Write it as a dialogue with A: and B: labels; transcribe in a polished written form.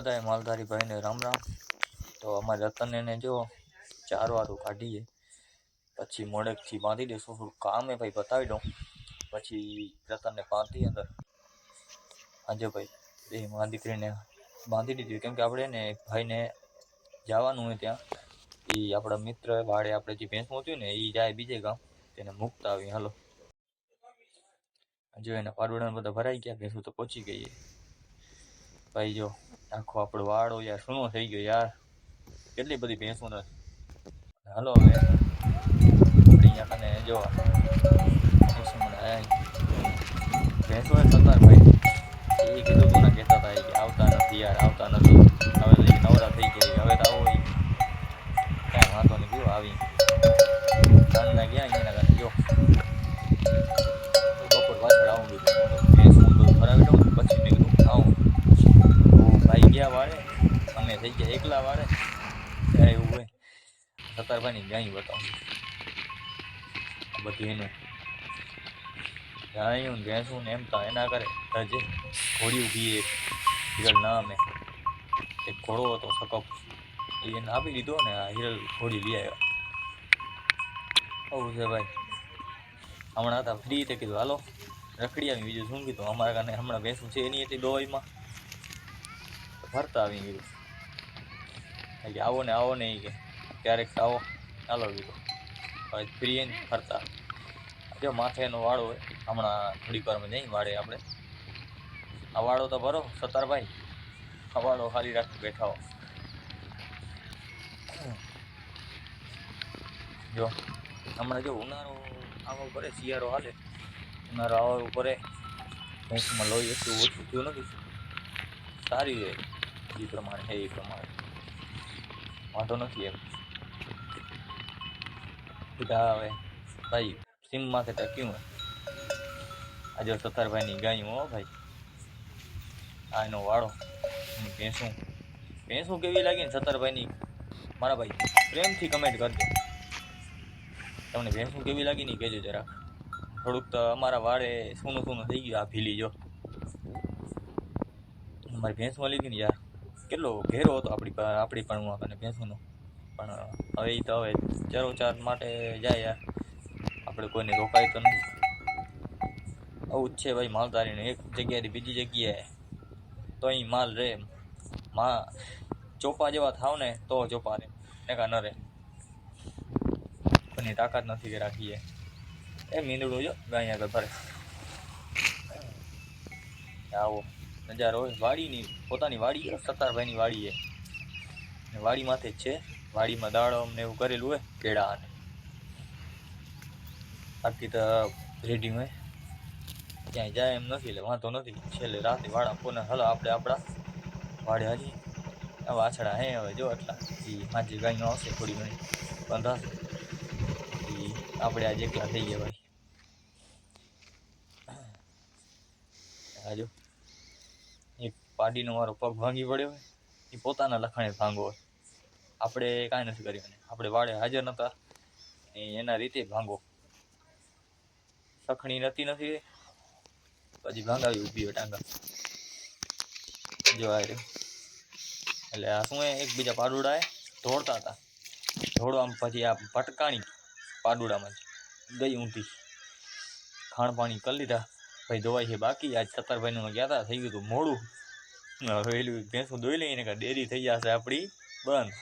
A: બધાય માલધારી ભાઈને રામ રામ। તો અમારે રતન એને જો 4 વારું કાઢીએ પછી મોડેકથી બાંધી દઈશું। થોડું કામ એ ભાઈ બતાવી દઉં પછી રતનને બાંધી અંદર આજે ભાઈ એ મારી દીકરીને બાંધી દીધી। કેમ કે આપણે ને એક ભાઈને જવાનું હોય ત્યાં, એ આપણા મિત્ર વાડે આપણે જે ભેંસ મૂક્યું ને એ જાય બીજે ગામ, તેને મૂકતા આવી। હાલો જો એના પાડોડા બધા ભરાઈ ગયા, ભેંસું તો પહોંચી ગઈ ભાઈ। જો આખો આપણો વાડો યાર સૂનો થઈ ગયો યાર, કેટલી બધી ભેંસો નથી। હાલો હવે અહીંયા કને જો ભેંસો થતા ભાઈ એ કીધું તું ને, કહેતા હતા કે આવતા નથી યાર, આવતા નથી। હવે તો નવરા થઈ ગયા, હવે તો આવો કાંઈ વાંધો નહીં, કીધું આવી ના ગયા અહીંયા કને। જો બપોર પાછળ આવું કીધું, ભેંસું બધું ભરાવી દઉં પછી મેં કીધું આવું। ભાઈ ગયા વાળે, અમે થઈ ગયા એકલા વાળે, ત્યારે એવું હોય। સત્તરભાઈની ગાય બતાવું બધું એનું ગાયું ને ભેંસું ને એમ તો એના કરે જે ઘોડી ઊભી એક હિરલ નામે એક ઘોડો હતો સકપ, એને આપી દીધો ને આ હિરલ ઘોડી લઈ આવ્યા। આવું છે ભાઈ। હમણાં હતા ફ્રી તે કીધું હાલો રખડી આવી, બીજું શું કીધું, અમારા કારણે હમણાં ભેંસું છે એની એટલી દોવાઈમાં ફરતા આવી ગયું કે આવો ને એ કે ક્યારેક આવો, ચાલો કીધું હવે ફ્રી એને ફરતા। જો માથે એનો વાળો હોય, હમણાં થોડીક વારમાં જઈ વાળે આપણે। આ વાળો તો ભરો સત્તરભાઈ, આ વાળો ખાલી રાખી બેઠા હો। જો હમણાં જો ઉનાળો આવા ઉપર શિયાળો હાલે, ઉનાળો આવા ઉપર ભેંસમાં લોહી એટલું ઓછું થયું નથી, સારી રહે એ પ્રમાણે છે, એ પ્રમાણે વાંધો નથી એમ। બધા હવે ભાઈ સીમ માથે ટક્યું આજે સત્તરભાઈની ગાયું હો ભાઈ, આ એનો વાળો ભેંસું કેવી લાગી ને સત્તરભાઈની, મારા ભાઈ પ્રેમથી કમેન્ટ કરજો તમને ભેંસું કેવી લાગી ને કહેજો જરાક। થોડુંક તો અમારા વાળે સૂનું થઈ ગયું, આ ભીલી જો અમારી ભેંસમાં લીધી ને યાર, કેટલો ઘેરો હતો આપણી પણ અને ભેંસુનો, પણ હવે એ તો હવે ચરોચાર માટે જાય યાર, આપણે કોઈને રોકાય તો નહીં। આવું જ છે ભાઈ માલધારીને, એક જગ્યાએથી બીજી જગ્યાએ તો અહીં માલ રહે, ચોપા જેવા થાવ ને તો ચોપા રહે, એકા ન રહે, કોઈની તાકાત નથી કે રાખીએ। એ મીંદડું જો ગાય આગળ ભરે, આવો નજારો હોય વાડીની, પોતાની વાડી સત્તરભાઈની વાડી છે, વાડી માથે જ છે, વાડીમાં દાડમ ને એવું કરેલું હોય કેળા અને બાકી તો રેડી હોય, ક્યાંય જાય એમ નથી એટલે વાંધો નથી। છેલ્લે રાતે વાળા ફોને હાલો આપણે આપણા વાડે હાજી, વાછડા હે હવે જો એટલા એ હાજી ગાયો આવશે થોડી ઘણી બંધાશે, એ આપણે આજે એકલા થઈ ગયા ભાઈ। હાજો એક પાડીનો મારો પગ ભાંગી પડ્યો હોય, એ પોતાના લખાણે ભાંગો હોય, આપણે કાંઈ નથી કર્યું, આપણે વાડે હાજર નહોતા એના રીતે ભાંગો, સખણી નથી પછી ભાંગાવી ઊભી હોય ટાંગા જો આ રહ્યું। એટલે આ શું એકબીજા પાડુડા દોડતા હતા, દોડો આમ પછી આ ભટકાણી પાડુડામાં ગઈ ઊંધી, ખાણ પાણી કરી લીધા ભાઈ, દવાઈ છે બાકી, આજ સત્તરભાઈનું ગયા હતા, થઈ ગયું હતું મોડું, હવે ભેંસું દોઈ લઈને ડેરી થઈ જશે આપણી બંધ।